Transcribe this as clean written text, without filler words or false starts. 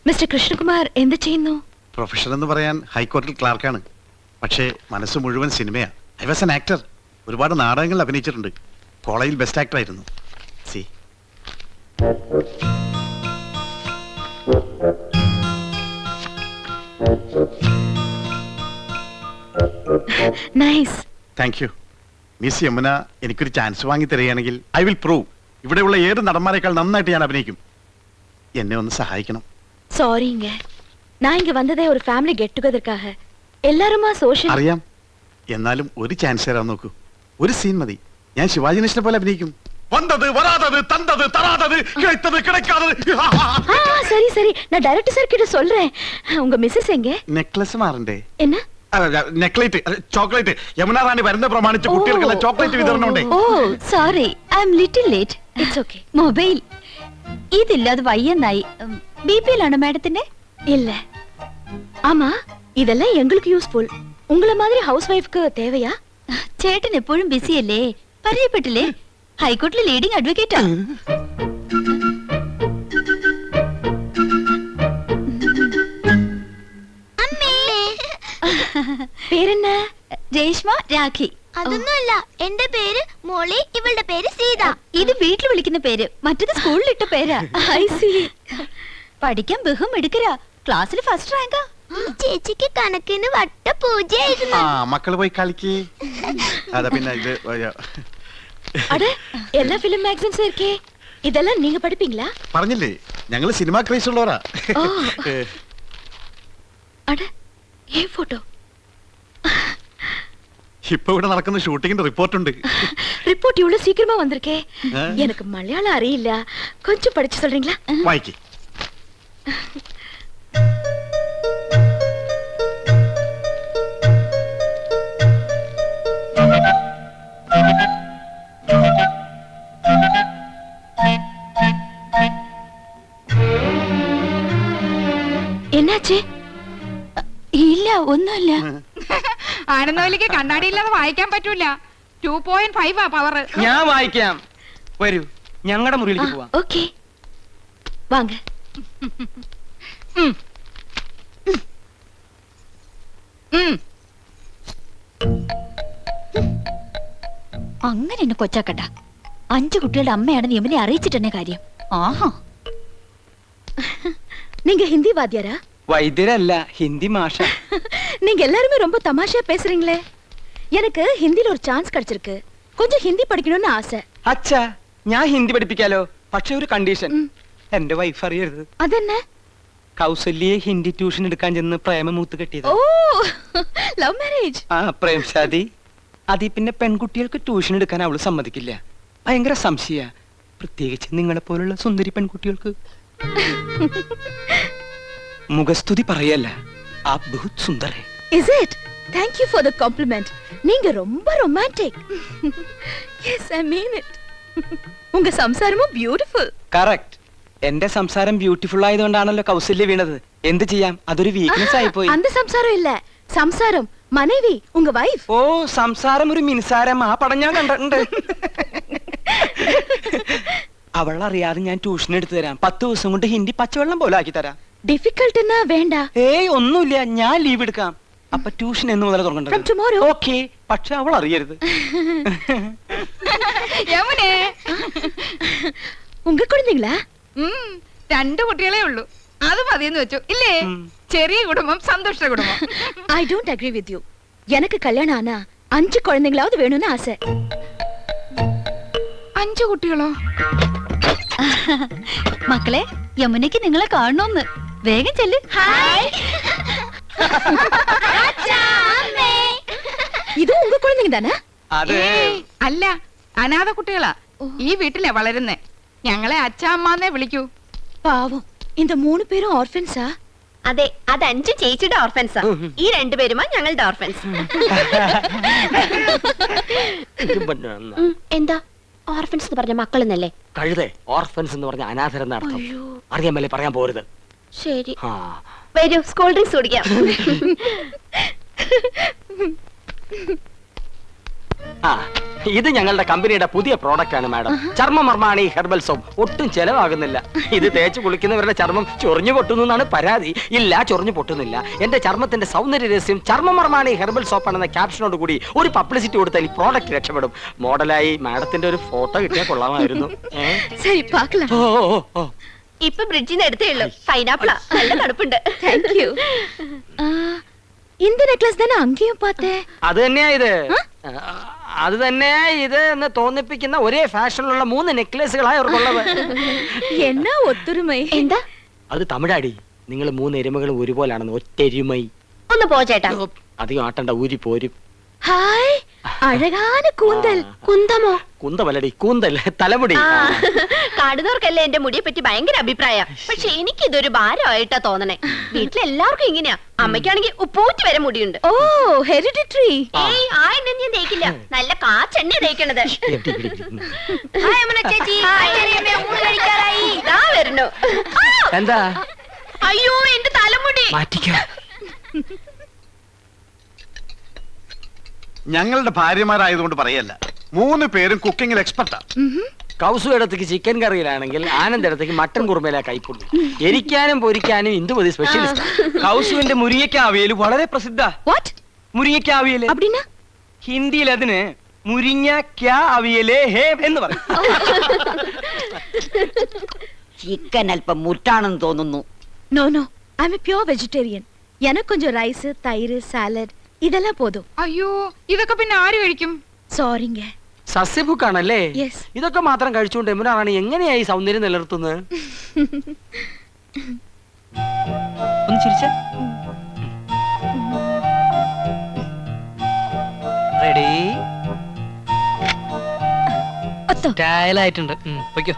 Mister Krishnakumar എന്ത് ചെയ്യുന്നു? Profession എന്ന് പറയാൻ ഹൈക്കോടതിയിൽ ക്ലാർക്കാണ്. പക്ഷേ മനസ്സ് മുഴുവൻ സിനിമയാ. I was an actor. ഒരുപാട് നാടകങ്ങളിൽ അഭിനയിച്ചിട്ടുണ്ട്. കോളേജിൽ ബെസ്റ്റ് ആക്ടർ ആയിരുന്നു. See nice. Thank you. Miss Yamuna എനിക്കൊരു ചാൻസ് വാങ്ങി തരികയാണെങ്കിൽ ഐ വിൽ പ്രൂവ് ഇവിടെയുള്ള ഏത് നടന്മാരെക്കാൾ നന്നായിട്ട് ഞാൻ അഭിനയിക്കും. എന്നെ ഒന്ന് സഹായിക്കണം. சாரிங்க, நான் இங்க வந்ததே ஒரு ஃபேமிலி கெட் டுகெதர்க்காக. எல்லாருமா சோஷியல். അറിയാം. എന്നാലും ഒരു ചാൻസ് തരാൻ നോക്കൂ. ഒരു സീൻ മതി. ഞാൻ ശിവാജി ഗണേശനെ പോലെ അഭിനയിക്കും. വന്നത് വരാതത് തന്തത് തറാതത് കിടത്തത് കിടക്കാതത്. சரி சரி, நான் டைரக்டர் சார் கிட்ட சொல்றேன். உங்க மிஸ்ஸஸ் எங்க? നെക്ലസ് മാറണ്ടേ? என்ன? നെക്ലേറ്റ്, ചോക്ലേറ്റ്. യമുന റാണി വരുന്ന പ്രമാണിച്ച് കുട്ടികൾക്കുള്ള ചോക്ലേറ്റ് വിതരണം ഉണ്ട്. Oh sorry, I am little late. It's okay. Mobile ഇതില്ലാതെ വയ്യെന്നായി. ബിപിയിലാണോ മാഡത്തിന്റെ? இல்ல. ஆமா, இதெல்லாம் எங்களுக்கு யூஸ்ஃபுல். உங்கள மாதிரி ஹவுஸ் வைஃப்க்கு தேவையா? ചേട്ടൻ എപ്പോഴും ബിസി അല്ലേ? പരിചയപ്പെട്ടില്ലേ? ഹൈക്കോടതിയിലെ ലീഡിംഗ് അഡ്വക്കേറ്റാ. പേരെന്ന? രേഷ്മ രാഖി. അതൊന്നുമല്ല, എന്റെ പേര് മോളി, ഇവളുടെ പേര് സീത. ഇത് വീട്ടിൽ വിളിക്കുന്ന പേര്, മറ്റത് സ്കൂളിലിട്ട പേരാ. I C. പഠിക്കാൻ ബഹും എടുക്കരാ. ക്ലാസ്സിൽ ഫസ്റ്റ് റാങ്കാ. ചേച്ചിക്ക് കണക്കിന് വട്ട പൂജയായിരുന്നു. മക്കള് പോയി കളിക്ക്. അതാ പിന്നെ ഇത് அட, எல்லா ஃபிலிம் மேகசின்ஸும் இருக்கே. இதெல்லாம் நீங்க படிப்பீங்களா? പറഞ്ഞില്ലേ, ഞങ്ങള് സിനിമ ക്രേസ് ഉള്ളവരാ. அட, ஏன் போட்டோ? ഇപ്പൊ ഇവിടെ നടക്കുന്ന ഷൂട്ടിങ്ങിന്റെ റിപ്പോർട്ട് ഉണ്ട്. ரிப்போர்ட் இவ்வளவு சீக்கிரமா வந்திருக்கே. எனக்கு மலையாளம் அறியிല്ല. கொஞ்சம் படிச்சு சொல்றீங்களா? വായിക്ക്. என்னாச்சு? ഇല്ല, ഒന്നുമില്ല. ആനന്ദവല്ലിക്ക് കണ്ണാടി ഇല്ലാതെ വായിക്കാൻ പറ്റൂല. 2.5 പവർ. ഞാൻ വായിക്കാം. വരൂ, ഞങ്ങളുടെ മുറിയിലേക്ക് പോവാം. ஓகே, வாங்க. അങ്ങനെ എന്നെ കൊച്ചാക്കട്ട. 5 കുട്ടികളുടെ അമ്മയാണെന്ന് യമുനെ അറിയിച്ചിട്ടെന്നെ കാര്യം. ആഹാ, நீங்க ஹிந்தி வாத்தியாரா? വൈദ്യരല്ല, ഹിന്ദി മാഷ. நீங்க எல்லாருமே ரொம்ப தமாஷா பேசுறீங்களே. எனக்கு ஹிந்தில ஒரு சான்ஸ் கிடைச்சிருக்கு. கொஞ்சம் ஹிந்தி படிக்கணும்னு ஆசை. അച്ഛാ, ഞാൻ ഹിന്ദി പഠിപ്പിക്കാലോ. പക്ഷെ ഒരു കണ്ടീഷൻ, എന്റെ വൈഫ് അറിയരുത്. അതെന്നെ? കൗസല്യെ ഹിന്ദി ട്യൂഷൻ എടുക്കാൻ ചെന്ന് പ്രേമമൂത്ത് കെട്ടിയത്. ഓ, ലവ് മാരേജ്. ആ, പ്രേംശാദി. അതി പിന്നെ പെൺകുട്ടികൾക്ക് ട്യൂഷൻ എടുക്കാൻ അവള് സമ്മതിക്കില്ല. ഭയങ്കര സംശയ, പ്രത്യേകിച്ച് നിങ്ങളെ പോലുള്ള സുന്ദരി പെൺകുട്ടികൾക്ക്. മുഖസ്തുതി പറയല്ല, ആ ബഹുത് സുന്ദർ ഹൈ. Is it? Thank you for the compliment. நீங்க ரொம்ப romantic. Yes, I mean it. உங்க സംസാരമോ beautiful. കറക്റ്റ്. എന്റെ സംസാരം ബ്യൂട്ടിഫുൾ ആയതുകൊണ്ടാണല്ലോ കൗസല്യ വീണത്. എന്ത് ചെയ്യാം, അതൊരു വീക്ക്നെസ് ആയി പോയി. அந்த സംസാരം ഇല്ല, സംസാരം മனைவி, ഉங்க വൈഫ്. ഓ, സംസാരം ഒരു മിനിസാരം. ആ പടം ഞാൻ കണ്ടിട്ടുണ്ട്. അവളറിയാതെ ഞാൻ ട്യൂഷൻ എടുത്തു തരാം. 10 ദിവസം കൊണ്ട് ഹിന്ദി പച്ചവെള്ളം പോലെ ആക്കി തരാം. ഡിഫിക്കൽട്ട് എന്നാ വേണ്ട. ഏയ് ഒന്നുമില്ല, ഞാൻ ലീവ് എടുക്കാം. അപ്പൊ ട്യൂഷൻ എന്ന് മുതൽ From തുടങ്ങേണ്ടത്? tomorrow. ഓക്കെ, പക്ഷെ അവൾ അറിയരുത്. യമുനേ, ഉங்க കുഴந்தைங்களா? 2 കുട്ടികളേ ഉള്ളൂ. അത് മതിയെന്ന് വെച്ചു ഇല്ലേ? ചെറിയ കുടുംബം, സന്തോഷ കുടുംബം. I don't agree with you. எனக்கு கல்யாணம் ஆனா 5 குழந்தைங்களாவது வேணும்னு ஆசை. 5 കുട്ടികളോ? മക്കളെ, യമുനയ്ക്ക് നിങ്ങളെ കാണണമെന്ന്. വേഗം ചെല്ല്. ഇത് ഉங்க കുഴந்தைங்க தானே? അത് അല്ല, അനാഥ കുട്ടികളാ. ഈ വീട്ടിലെ വളരുന്നേ. ഞങ്ങളെ അച്ഛാമ്മന്നേ വിളിക്കൂ. പാവം, இந்த 3 പേരും ഓർഫൻസാ? അതെ, അത് 5 ചേച്ചിയുടെ ഓർഫൻസാ. ഈ 2 പേരുമാ ഞങ്ങളുടെ ഓർഫൻസ്. എന്താ ഓർഫൻസ് എന്ന് പറഞ്ഞ മക്കളെന്നല്ലേ? കഴുതേ, ഓർഫൻസ് എന്ന് പറഞ്ഞ അനാഥരെന്ന അർത്ഥം. അറിയാൻ മേലെ പറയാൻ പോരുത്. ശരി, വരൂ, സ്കൂൾ ഡ്രിങ്ക്സ് കുടിക്കാം. ആ ഇത് ഞങ്ങളുടെ കമ്പനിയുടെ പുതിയ പ്രോഡക്റ്റ് ആണ് മാഡം. ചർമ്മമർമാണി herbal soap. ഒട്ടും ചെലവാകുന്നില്ല. ഇത് തേച്ച് കുളിക്കുന്നവരുടെ ചർമ്മം ചൊറിഞ്ഞു പൊട്ടുന്നു എന്നാണ് പരാതി. ഇല്ല, ചൊറിഞ്ഞു പൊട്ടുന്നില്ല. എന്റെ ചർമ്മത്തിന്റെ സൗന്ദര്യ രഹസ്യം ചർമ്മമർമാണി ഹെർബൽ സോപ്പ് ആണെന്ന ക്യാപ്ഷനോട് കൂടി ഒരു പബ്ലിസിറ്റി കൊടുത്താൽ ഈ പ്രോഡക്റ്റ് രക്ഷപ്പെടും. മോഡലായി മാഡത്തിന്റെ ഒരു ഫോട്ടോ കിട്ടിയാൽ കൊള്ളാമായിരുന്നു. சரி பார்க்கலாம். ഓ ഓ ഓ ഇപ്പൊ ബ്രിഡ്ജിൽ നിന്ന് എടുത്തേ ഉള്ളൂ. പൈനാപ്പിളാ, നല്ല തണുപ്പുണ്ട്. Thank you. இந்த நெக்லஸ் தானே அங்கேயும் பார்த்தேன். അത് തന്നെയാ ഇത്. അത് തന്നെ ഇത് എന്ന് തോന്നിപ്പിക്കുന്ന ഒരേ ഫാഷനിലുള്ള 3 നെക്ലേസുകളായി അവർക്കുള്ളത്. என்ன ஒத்துரிமை. എന്താ അത് തമിഴാടി. നിങ്ങൾ 3 എരുമകളും ഒരുപോലാണെന്ന്. ഒറ്റ എരുമൈ. ഒന്ന് പോ ചേട്ടാ. അധികം ആട്ടണ്ട, ഊരി പോരും. ஹாய், அழகான கூந்தல். കുന്തമോ? കുന്തമല്ലടി, കൂന്തൽ, തലമുടി. കാണുന്നവർക്കല്ലേ എന്റെ മുടിയെ പറ്റി ഭയങ്കര അഭിപ്രായം. പക്ഷെ എനിക്ക് ഇതൊരു ഭാരമായിട്ടാ തോന്നണേ. വീട്ടിലെല്ലാവർക്കും ഇങ്ങനെയാ. അമ്മയ്ക്കാണെങ്കിൽ ഉപ്പൂറ്റി വരെ മുടിയുണ്ട്. ஓ, ஹெரிடிட்ரி. ഏയ്, ആ എണ്ണ ഞാൻ തേക്കില്ല. നല്ല കാച്ചെണ്ണ തേക്കണത്. ഹായ് അമ്മ ചേച്ചി. ഹായ് ചെറിയമ്മേ, ഊണ് കഴിക്കാറായി. ദാ വരുന്നു. എന്താ? അയ്യോ, എന്റെ തലമുടി. മാറ്റിക്കോ. ഞങ്ങളുടെ ഭാര്യമാരായതുകൊണ്ട് പറയല്ല, 3 പേരും കുക്കിങ്ങിൽ എക്സ്പെർട്ടാ. കൗസു ഇടത്തേക്ക് ചിക്കൻ കറിയിലാണെങ്കിൽ ആനന്ദ് ഇടത്തേക്ക് മട്ടൻ കുറുമയിലാ കൈപ്പുള്ളൂ. എരിക്കാനും പൊരിക്കാനും ഇന്ദുമതി സ്പെഷ്യലിസ്റ്റ്. കൗസുവിന്റെ മുരിങ്ങയ്ക്കാവിയല് വളരെ പ്രസിദ്ധ. What? മുരിങ്ങയ്ക്കാവിയല് அப்படினா? ഹിന്ദിയിൽ അതിന് മുരിങ്ങ അവിയലേ ഹേ എന്ന് പറയും. ചിക്കൻ അല്പം മുറ്റാണെന്ന് തോന്നുന്നു. No, no. I'm a pure vegetarian. எனக்கு கொஞ்சம் ரைஸ், தயிர், சாலட் இதெல்லாம் போதும். അയ്യോ, ഇതൊക്കെ പിന്നെ ആര് കഴിക്കും? சாரிங்க. സസ്യഭുക്കാണല്ലേ? Yes. ഇതൊക്കെ മാത്രം കഴിച്ചുകൊണ്ട് എമുനാണ് എങ്ങനെയായി സൗന്ദര്യം നിലനിർത്തുന്നത്? ഒന്ന് ചിരിച്ച റെഡി അത്തോ. സ്റ്റൈലായിട്ടുണ്ട്. പൊയ്ക്കോ.